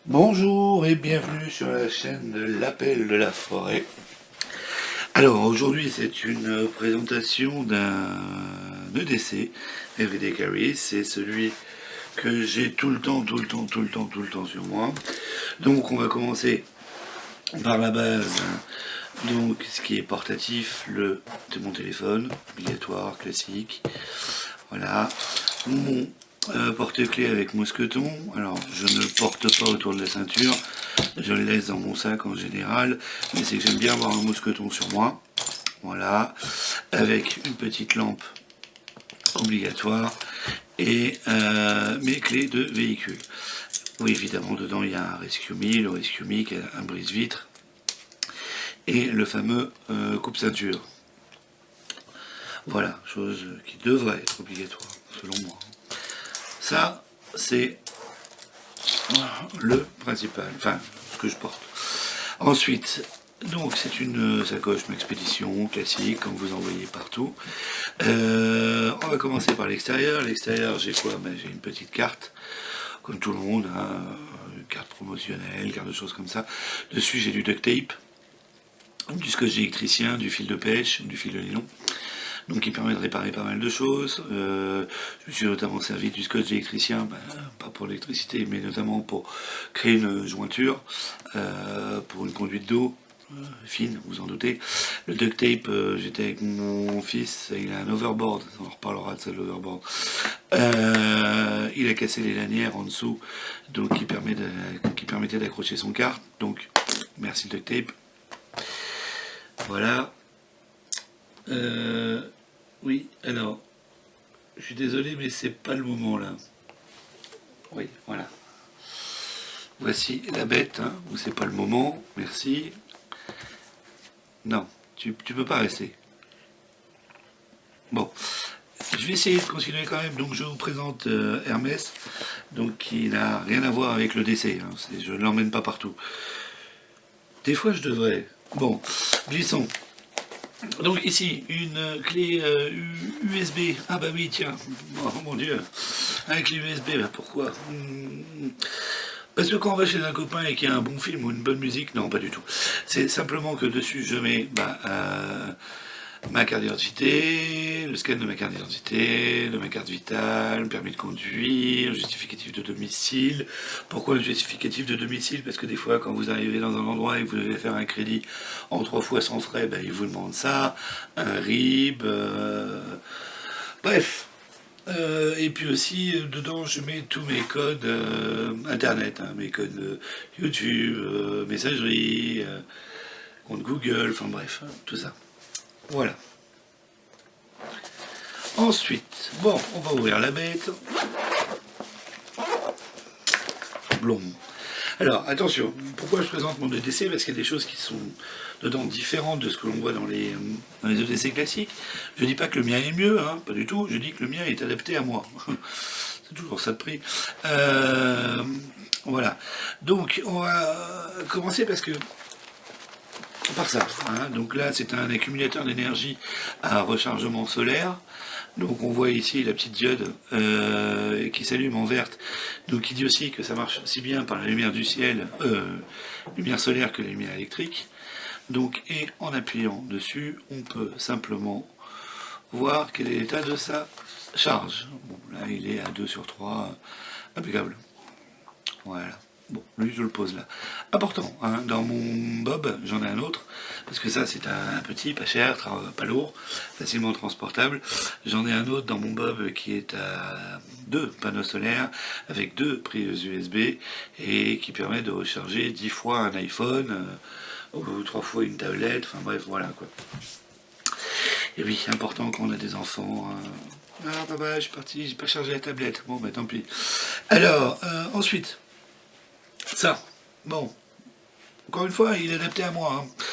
Bonjour et bienvenue sur la chaîne de l'Appel de la Forêt. Alors aujourd'hui c'est une présentation d'un EDC, Everyday Carry, c'est celui que j'ai tout le temps sur moi. Donc on va commencer par la base, donc ce qui est portatif, de mon téléphone, obligatoire, classique. Voilà, mon porte-clés avec mousqueton. Alors je ne le porte pas autour de la ceinture, je le laisse dans mon sac en général, mais c'est que j'aime bien avoir un mousqueton sur moi. Voilà, avec une petite lampe obligatoire et mes clés de véhicule. Oui, évidemment, dedans il y a un Rescue Me, le Rescue Me qui a un brise-vitre et le fameux coupe-ceinture. Voilà, chose qui devrait être obligatoire, selon moi. Ça, c'est le principal, enfin, ce que je porte. Ensuite, donc, c'est une sacoche Maxpédition classique, comme vous en voyez partout. On va commencer par l'extérieur. L'extérieur, j'ai quoi? J'ai une petite carte, comme tout le monde, hein, une carte promotionnelle, carte de choses comme ça. Dessus, j'ai du duct tape, du scotch électricien, du fil de pêche, du fil de nylon. Donc qui permet de réparer pas mal de choses. Je me suis notamment servi du scotch électricien, pas pour l'électricité, mais notamment pour créer une jointure, pour une conduite d'eau fine, vous en doutez. Le duct tape, j'étais avec mon fils, il a un overboard, on en reparlera de ça, l'overboard. Il a cassé les lanières en dessous, donc qui permettait d'accrocher son kart. Donc merci le duct tape. Voilà. Oui, alors, je suis désolé, mais c'est pas le moment là. Oui, voilà. Voici la bête, hein, où c'est pas le moment, merci. Non, tu peux pas rester. Bon, je vais essayer de continuer quand même. Donc je vous présente Hermès, donc qui n'a rien à voir avec le décès. Hein, je ne l'emmène pas partout. Des fois je devrais. Bon, glissons. Donc ici, une clé USB. Ah bah oui, tiens. Oh mon Dieu. Un clé USB, bah pourquoi? Parce que quand on va chez un copain et qu'il y a un bon film ou une bonne musique, non, pas du tout. C'est simplement que dessus, je mets ma carte d'identité, le scan de ma carte d'identité, de ma carte vitale, le permis de conduire, justificatif de domicile. Pourquoi le justificatif de domicile? Parce que des fois, quand vous arrivez dans un endroit et que vous devez faire un crédit en 3 fois sans frais, ben, ils vous demandent ça, un RIB, bref. Et puis aussi, dedans, je mets tous mes codes internet, hein, mes codes YouTube, messagerie, compte Google, enfin bref, hein, tout ça. Voilà. Ensuite, bon, on va ouvrir la bête. Blond. Alors, attention, pourquoi je présente mon EDC? Parce qu'il y a des choses qui sont dedans différentes de ce que l'on voit dans les EDC classiques. Je ne dis pas que le mien est mieux, hein, pas du tout. Je dis que le mien est adapté à moi. C'est toujours ça de prix. Voilà. Donc, on va commencer parce que par ça. Hein. Donc là, c'est un accumulateur d'énergie à rechargement solaire. Donc on voit ici la petite diode qui s'allume en verte. Donc qui dit aussi que ça marche aussi bien par la lumière du ciel, lumière solaire que la lumière électrique. Donc et en appuyant dessus, on peut simplement voir quel est l'état de sa charge. Bon, là il est à 2 sur 3, impeccable. Voilà. Bon, lui je le pose là. Important, hein, dans mon bob, j'en ai un autre, parce que ça c'est un petit, pas cher, pas lourd, facilement transportable. J'en ai un autre dans mon bob qui est à 2 panneaux solaires, avec 2 prises USB, et qui permet de recharger 10 fois un iPhone, ou 3 fois une tablette, enfin bref, voilà quoi. Et oui, important quand on a des enfants. Ah papa, je suis parti, j'ai pas chargé la tablette. Bon bah tant pis. Alors, ensuite. Ça, bon, encore une fois, il est adapté à moi. Hein.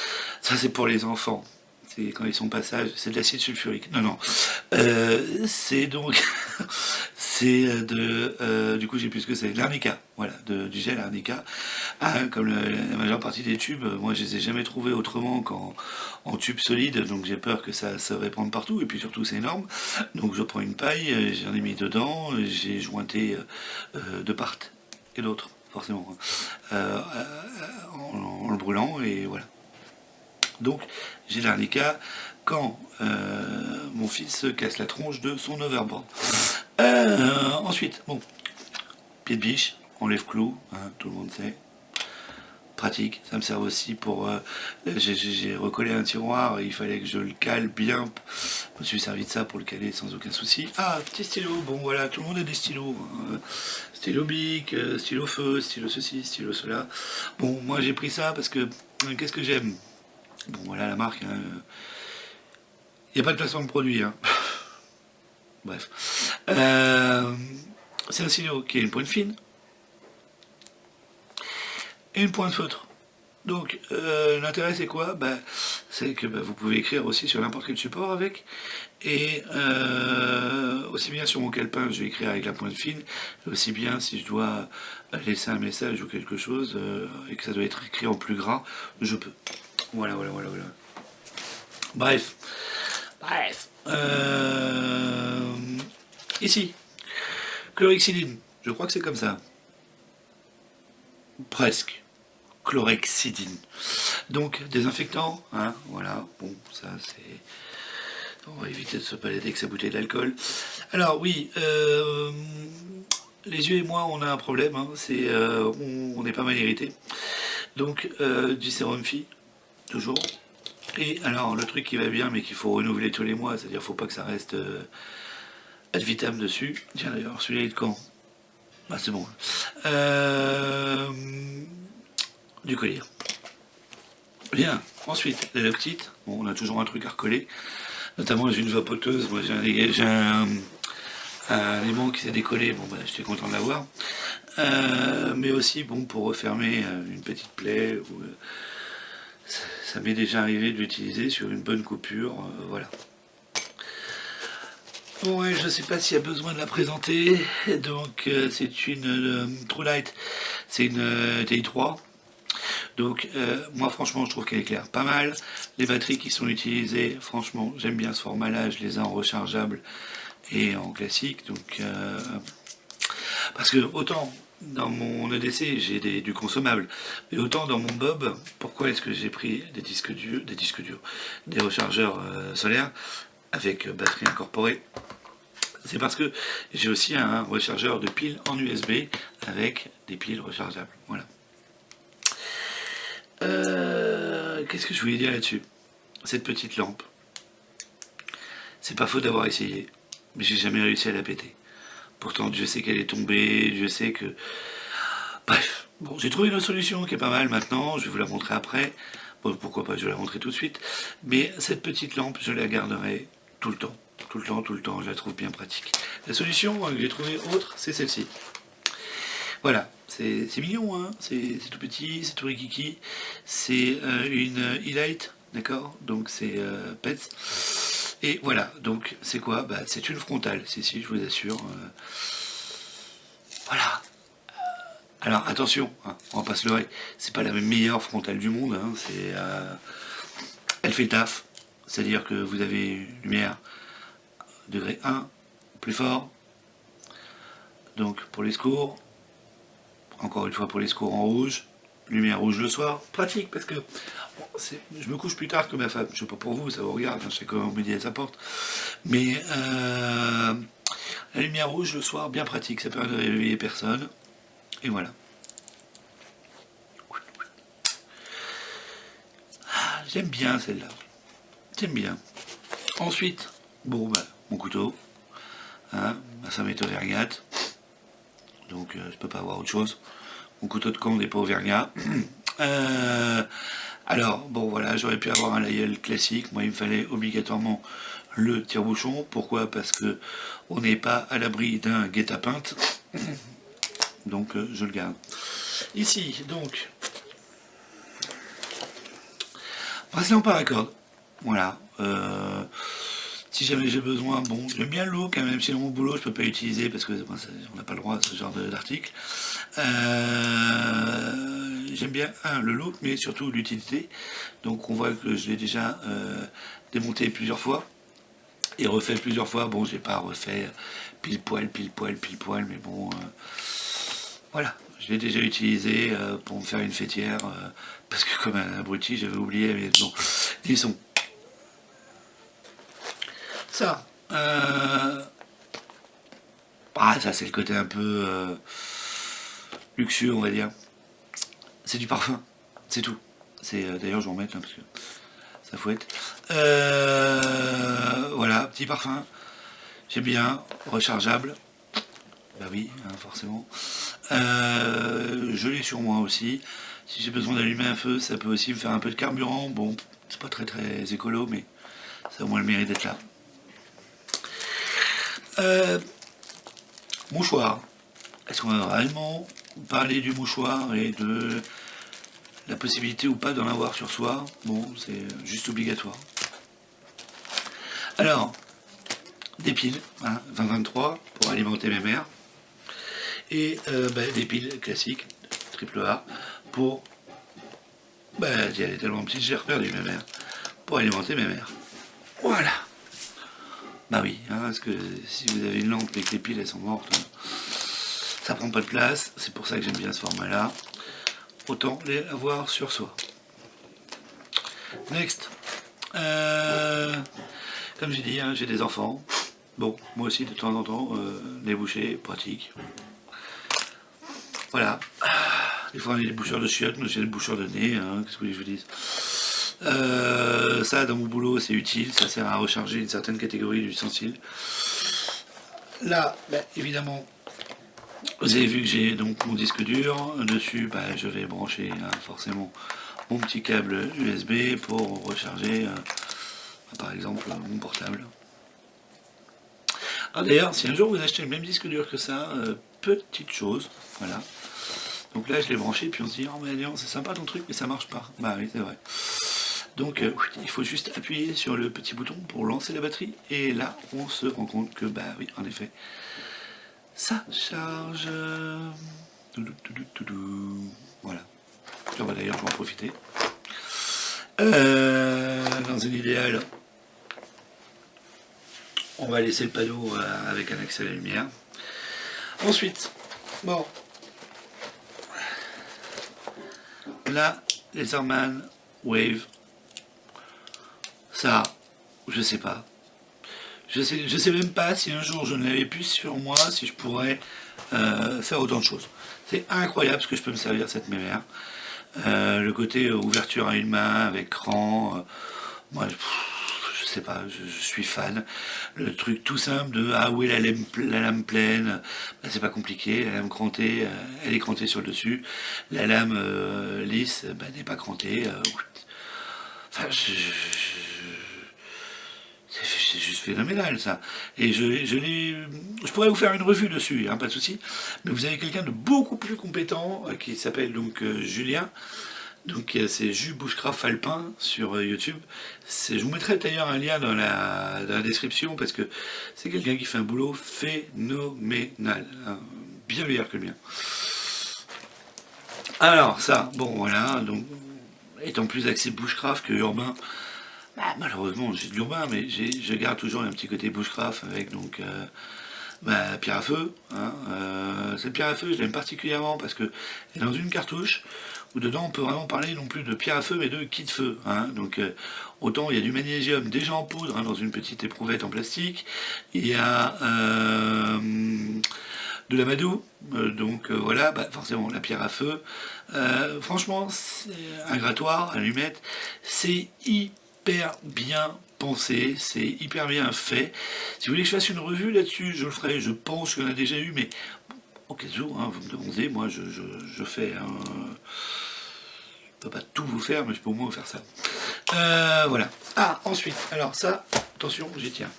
Ça, c'est pour les enfants. C'est quand ils sont passage, c'est de l'acide sulfurique. Non, non. C'est donc, c'est du coup, j'ai plus que c'est de l'arnica. Voilà, du gel arnica. Ah, comme la majeure partie des tubes, moi, je les ai jamais trouvés autrement qu'en tube solide. Donc, j'ai peur que ça se répande partout. Et puis surtout, c'est énorme. Donc, je prends une paille, j'en ai mis dedans, j'ai jointé de part et d'autre. forcément, en le brûlant, et voilà. Donc j'ai l'arnica quand mon fils se casse la tronche de son overboard. Ensuite, bon, pied de biche, enlève clou, hein, tout le monde sait. Pratique, ça me sert aussi pour... j'ai recollé un tiroir, il fallait que je le cale bien. Je me suis servi de ça pour le caler sans aucun souci. Ah, petit stylo, bon voilà, tout le monde a des stylos. Hein. Stylo bic, stylo feu, stylo ceci, stylo cela. Bon, moi j'ai pris ça parce que, qu'est-ce que j'aime? Bon voilà la marque, il n'y a pas de placement de produit. Hein. Bref. C'est un stylo qui a une pointe fine et une pointe feutre. Donc l'intérêt c'est quoi? C'est que vous pouvez écrire aussi sur n'importe quel support avec. Et aussi bien sur mon calepin je vais écrire avec la pointe fine, aussi bien si je dois laisser un message ou quelque chose et que ça doit être écrit en plus gras, je peux. Voilà. Bref. Ici, chlorhexidine, je crois que c'est comme ça. Presque. Chlorhexidine. Donc, désinfectant, hein, voilà, bon, ça c'est... On va éviter de se balader avec sa bouteille d'alcool. Alors oui, les yeux et moi, on a un problème, hein, c'est on est pas mal irrité. Donc, du sérum Phi, toujours. Et alors, le truc qui va bien, mais qu'il faut renouveler tous les mois, c'est-à-dire faut pas que ça reste ad vitam dessus. Tiens d'ailleurs, celui-là est de quand? Ah, c'est bon. Du collier. Bien. Ensuite, les lactites. Bon, on a toujours un truc à recoller. Notamment, j'ai une vapoteuse. Moi, j'ai un aimant qui s'est décollé. Bon, j'étais content de l'avoir. Mais aussi, bon, pour refermer une petite plaie. Ça m'est déjà arrivé de l'utiliser sur une bonne coupure. Voilà. Bon, ouais, je ne sais pas s'il y a besoin de la présenter. Donc, c'est une True Light. C'est une TI3. Donc, moi, franchement, je trouve qu'elle éclaire pas mal. Les batteries qui sont utilisées, franchement, j'aime bien ce format-là. Je les ai en rechargeable et en classique. Donc, parce que autant dans mon EDC, j'ai du consommable, mais autant dans mon Bob, pourquoi est-ce que j'ai pris des disques durs, des rechargeurs solaires avec batterie incorporée? C'est parce que j'ai aussi un rechargeur de piles en USB avec des piles rechargeables. Voilà. Qu'est-ce que je voulais dire là-dessus? Cette petite lampe. C'est pas faux d'avoir essayé, mais j'ai jamais réussi à la péter. Pourtant, je sais qu'elle est tombée, je sais que... Bref, bon, j'ai trouvé une solution qui est pas mal maintenant, je vais vous la montrer après. Bon, pourquoi pas, je vais la montrer tout de suite. Mais cette petite lampe, je la garderai tout le temps. Tout le temps, je la trouve bien pratique. La solution que j'ai trouvée autre, c'est celle-ci. Voilà, c'est mignon, hein, c'est tout petit, c'est tout rikiki. C'est une e-light, d'accord? Donc c'est PETS. Et voilà, donc c'est quoi? C'est une frontale, si, je vous assure. Voilà. Alors attention, hein, on va pas se leurrer, c'est pas la meilleure frontale du monde, hein, elle fait le taf. C'est-à-dire que vous avez une lumière degré 1, plus fort. Donc pour les secours, encore une fois pour les secours en rouge, lumière rouge le soir, pratique parce que je me couche plus tard que ma femme, je sais pas pour vous, ça vous regarde, hein, je sais comment midi elle s'apporte, mais la lumière rouge le soir, bien pratique, ça permet de réveiller personne, et voilà. J'aime bien celle-là, j'aime bien. Ensuite, bon mon couteau, hein, ma femme est auvergnate, donc je peux pas avoir autre chose. Mon couteau de camp n'est pas auvergnat. Alors, bon voilà, j'aurais pu avoir un layel classique. Moi, il me fallait obligatoirement le tire-bouchon. Pourquoi? Parce que on n'est pas à l'abri d'un guet-apens. Donc, je le garde. Ici, donc, bracelet en paracorde. Voilà. Si jamais j'ai besoin, bon, j'aime bien le look, hein, même si dans mon boulot je peux pas l'utiliser parce que on n'a pas le droit à ce genre d'article. J'aime bien le look, mais surtout l'utilité. Donc on voit que je l'ai déjà démonté plusieurs fois et refait plusieurs fois. Bon, j'ai pas refait pile poil, mais bon, voilà, Je l'ai déjà utilisé pour me faire une fêtière, parce que comme un abruti, j'avais oublié, mais bon, ils sont. Ça, ça c'est le côté un peu luxueux, on va dire. C'est du parfum, c'est tout. D'ailleurs, je vais en mettre, hein, parce que ça fouette. Voilà, petit parfum. J'aime bien, rechargeable. Bah oui, hein, forcément. Je l'ai sur moi aussi. Si j'ai besoin d'allumer un feu, ça peut aussi me faire un peu de carburant. Bon, c'est pas très très écolo, mais ça a au moins le mérite d'être là. Mouchoir. Est-ce qu'on va vraiment parler du mouchoir et de la possibilité ou pas d'en avoir sur soi? Bon, c'est juste obligatoire. Alors, des piles, hein, 20-23 pour alimenter mes mères. Et des piles classiques, triple A, pour... elle est tellement petite, j'ai reperdu mes mères. Pour alimenter mes mères. Voilà. Bah oui, hein, parce que si vous avez une lampe et que les piles elles sont mortes, ça prend pas de place. C'est pour ça que j'aime bien ce format-là. Autant les avoir sur soi. Next. Comme j'ai dit, hein, j'ai des enfants. Bon, moi aussi de temps en temps, les bouchées, pratique. Voilà. Des fois on a des boucheurs de chiottes, mais j'ai des boucheurs de nez, hein, qu'est-ce que vous voulez que je vous dise. Ça, dans mon boulot, c'est utile, ça sert à recharger une certaine catégorie d'ustensiles. Là, évidemment, vous avez vu que j'ai donc mon disque dur. Dessus, je vais brancher forcément mon petit câble USB pour recharger, par exemple, mon portable. D'ailleurs, si un jour vous achetez le même disque dur que ça, petite chose, voilà. Donc là, je l'ai branché, puis on se dit, oh mais non, c'est sympa ton truc, mais ça marche pas. Bah oui, c'est vrai. Donc il faut juste appuyer sur le petit bouton pour lancer la batterie, et là, on se rend compte que, oui, en effet, ça charge. Voilà. D'ailleurs, je vais en profiter. Dans un idéal, on va laisser le panneau avec un accès à la lumière. Ensuite, bon, là, les Laserman Wave, ça, je sais pas. Je sais même pas si un jour je ne l'avais plus sur moi, si je pourrais faire autant de choses. C'est incroyable ce que je peux me servir cette mémère. Le côté ouverture à une main avec cran, moi je sais pas, je suis fan. Le truc tout simple de où est la lame pleine, c'est pas compliqué, la lame crantée, elle est crantée sur le dessus, la lame lisse n'est pas crantée. Enfin, c'est juste phénoménal ça. Et je pourrais vous faire une revue dessus, hein, pas de souci. Mais vous avez quelqu'un de beaucoup plus compétent qui s'appelle donc Julien. Donc c'est Jus Bushcraft Alpin sur YouTube. Je vous mettrai d'ailleurs un lien dans la description parce que c'est quelqu'un qui fait un boulot phénoménal, hein, bien meilleur que le mien. Alors ça, bon voilà, donc étant plus axé bushcraft que urbain, malheureusement j'ai de l'urbain, mais je garde toujours un petit côté bushcraft avec donc pierre à feu. Hein, cette pierre à feu, je l'aime particulièrement parce que elle est dans une cartouche où dedans on peut vraiment parler non plus de pierre à feu mais de kit de feu. Hein, donc autant il y a du magnésium déjà en poudre dans une petite éprouvette en plastique, il y a de l'amadou, donc voilà, forcément la pierre à feu. Franchement, c'est un grattoir, allumette, c'est hyper bien pensé, c'est hyper bien fait. Si vous voulez que je fasse une revue là-dessus, je le ferai, je pense qu'il y en a déjà eu, mais au cas où, hein, vous me demandez, moi je fais un... Je ne peux pas tout vous faire, mais je peux au moins vous faire ça. Voilà. Ensuite, alors ça, attention, j'y tiens.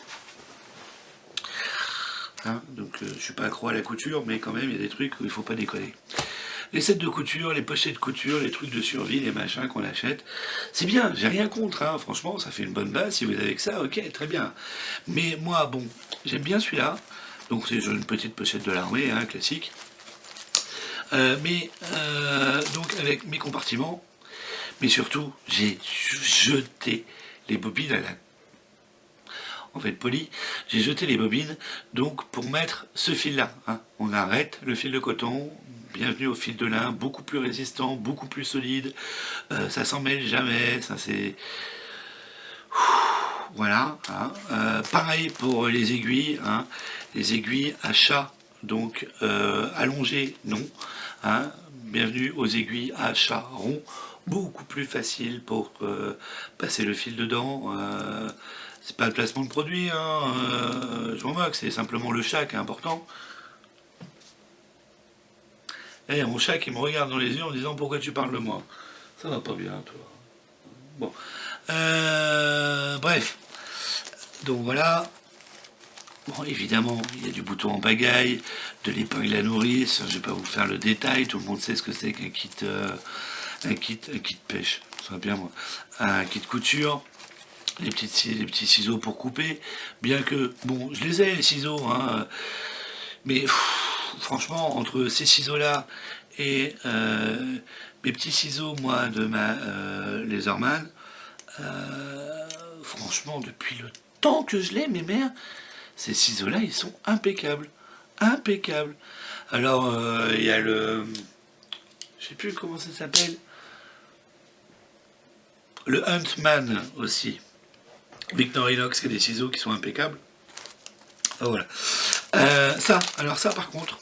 Hein, donc je suis pas accro à la couture, mais quand même il y a des trucs où il faut pas déconner. Les sets de couture, les pochettes de couture, les trucs de survie, les machins qu'on achète, c'est bien, j'ai rien contre, hein, franchement ça fait une bonne base, si vous avez que ça, ok, très bien. Mais moi, bon, j'aime bien celui-là, donc c'est une petite pochette de l'armée, hein, classique. Donc avec mes compartiments, mais surtout j'ai jeté les bobines à la... En fait poli, j'ai jeté les bobines donc pour mettre ce fil là, hein. On arrête le fil de coton bienvenue au fil de lin, beaucoup plus résistant, beaucoup plus solide, ça s'en mêle jamais, ça c'est... Voilà, hein. Pareil pour les aiguilles, hein. Les aiguilles à chat, donc allongées, non. Hein. Bienvenue aux aiguilles à chat rond, beaucoup plus facile pour passer le fil dedans. C'est pas le placement de produit, hein. Je m'en moque, c'est simplement le chat qui est important. Et mon chat qui me regarde dans les yeux en disant pourquoi tu parles de moi. Ça va pas bien, toi. Bon. Bref. Donc voilà. Bon, évidemment, il y a du bouton en pagaille, de l'épingle à nourrice. Je vais pas vous faire le détail. Tout le monde sait ce que c'est qu'un kit, un kit de pêche. Ça va bien, moi. Un kit de couture. Les petits ciseaux pour couper. Bien que, bon, je les ai, les ciseaux, hein. Mais franchement, entre ces ciseaux-là et mes petits ciseaux, moi, de ma Laserman, franchement, depuis le temps que je l'ai, mes mères, ces ciseaux-là, ils sont impeccables. Impeccables. Alors, il y a le... Je sais plus comment ça s'appelle. Le Huntman aussi. Victorinox, qui a des ciseaux qui sont impeccables. Ah, voilà. Alors ça par contre,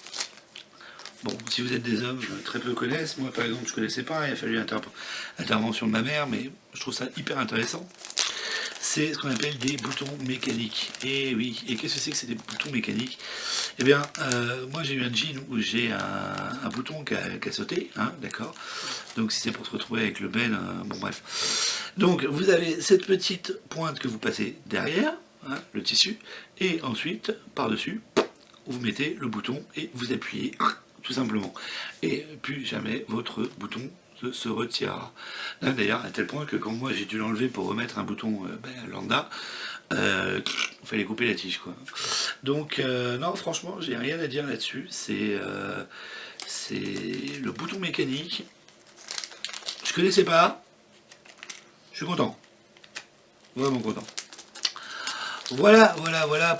bon, si vous êtes des hommes, très peu connaissent. Moi par exemple, je connaissais pas, il a fallu l'intervention de ma mère, mais je trouve ça hyper intéressant. C'est ce qu'on appelle des boutons mécaniques. Et oui, et qu'est-ce que c'est boutons mécaniques? Eh bien, moi j'ai eu un jean où j'ai un bouton qui a sauté, hein, d'accord. Donc si c'est pour se retrouver avec le ben, bon bref. Donc vous avez cette petite pointe que vous passez derrière, hein, le tissu, et ensuite, par-dessus, vous mettez le bouton et vous appuyez, tout simplement. Et plus jamais votre bouton se retirera. Là d'ailleurs, à tel point que quand moi j'ai dû l'enlever pour remettre un bouton lambda, il fallait couper la tige, quoi. Donc non, franchement, j'ai rien à dire là-dessus. C'est le bouton mécanique. Je connaissais pas. Je suis content. Vraiment content. Voilà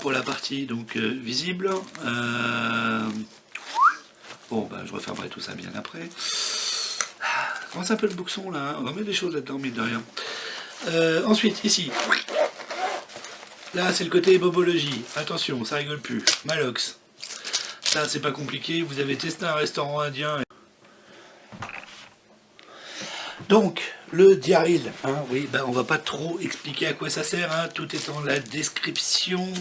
pour la partie donc visible. Bon, ben, je refermerai tout ça bien après. Comment s'appelle le boxon là, hein? On va mettre des choses là-dedans, mine de rien. Ensuite, ici. Là, c'est le côté bobologie. Attention, ça rigole plus. Malox. Ça, c'est pas compliqué. Vous avez testé un restaurant indien. Donc, le diaryl, hein, oui, ben on va pas trop expliquer à quoi ça sert, hein, tout est dans la description.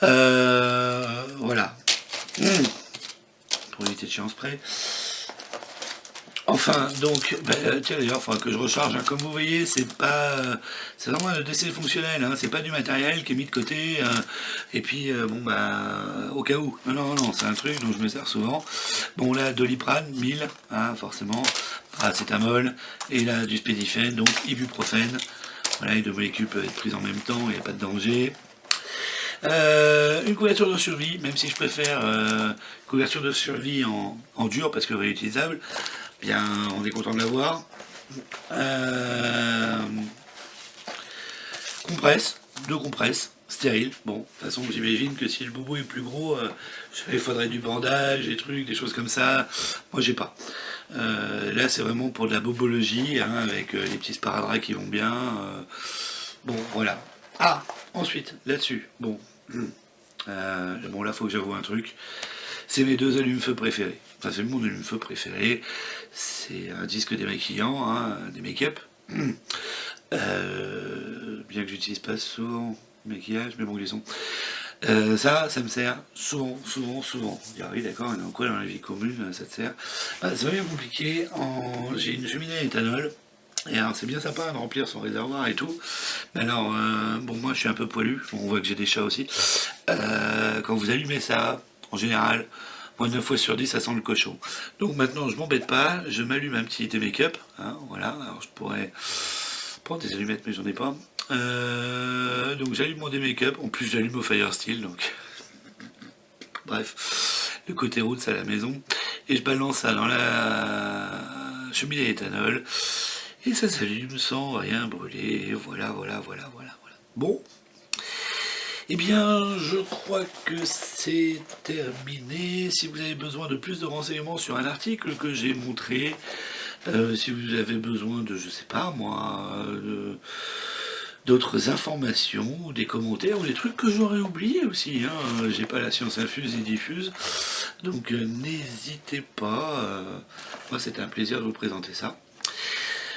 Voilà. Pour éviter de chier en spray. Enfin, donc, tiens d'ailleurs, il faudra que je recharge, hein. Comme vous voyez, c'est c'est vraiment un décès fonctionnel, hein. C'est pas du matériel qui est mis de côté, et puis, bon, bah, au cas où. Non, c'est un truc dont je me sers souvent. Bon, là, Doliprane, 1000, hein, forcément, acétamol, et là, du spédifène, donc ibuprofène. Voilà, les deux molécules peuvent être prises en même temps, il n'y a pas de danger. Une couverture de survie, même si je préfère couverture de survie en dur, parce que réutilisable. Bien, on est content de l'avoir. Compresse, 2 compresses, stérile. Bon, de toute façon, j'imagine que si le bobo est plus gros, il faudrait du bandage, des trucs, des choses comme ça. Moi, j'ai pas. Là, c'est vraiment pour de la bobologie, hein, avec les petits sparadraps qui vont bien. Bon, voilà. Ah, ensuite, là-dessus, bon. Bon, là, faut que j'avoue un truc. C'est mes 2 allumes-feu préférés. Enfin, c'est mon allume-feu préféré. C'est un disque démaquillant, hein, des make-up. Bien que j'utilise pas souvent le maquillage, mais bon, glisson. Ça me sert souvent. Ah oui, d'accord, on est en quoi dans la vie commune, ça te sert. C'est pas bien compliqué. J'ai une cheminée à éthanol. Et alors, c'est bien sympa de remplir son réservoir et tout. Mais alors, bon, moi, je suis un peu poilu. On voit que j'ai des chats aussi. Quand vous allumez ça, en général, moi, 9 fois sur 10, ça sent le cochon. Donc maintenant, je m'embête pas, je m'allume un petit make-up, hein, voilà, alors je pourrais prendre des allumettes, mais j'en ai pas. Donc j'allume mon make-up, en plus j'allume au Firesteel, donc... Bref, le côté roots à la maison, et je balance ça dans la cheminée éthanol, et ça s'allume sans rien brûler, voilà. Bon. Eh bien, je crois que c'est terminé. Si vous avez besoin de plus de renseignements sur un article que j'ai montré, si vous avez besoin de, je sais pas moi, d'autres informations, ou des commentaires, ou des trucs que j'aurais oubliés aussi, hein. J'ai pas la science infuse et diffuse, donc n'hésitez pas. Moi, c'était un plaisir de vous présenter ça.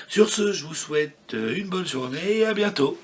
Sur ce, je vous souhaite une bonne journée et à bientôt.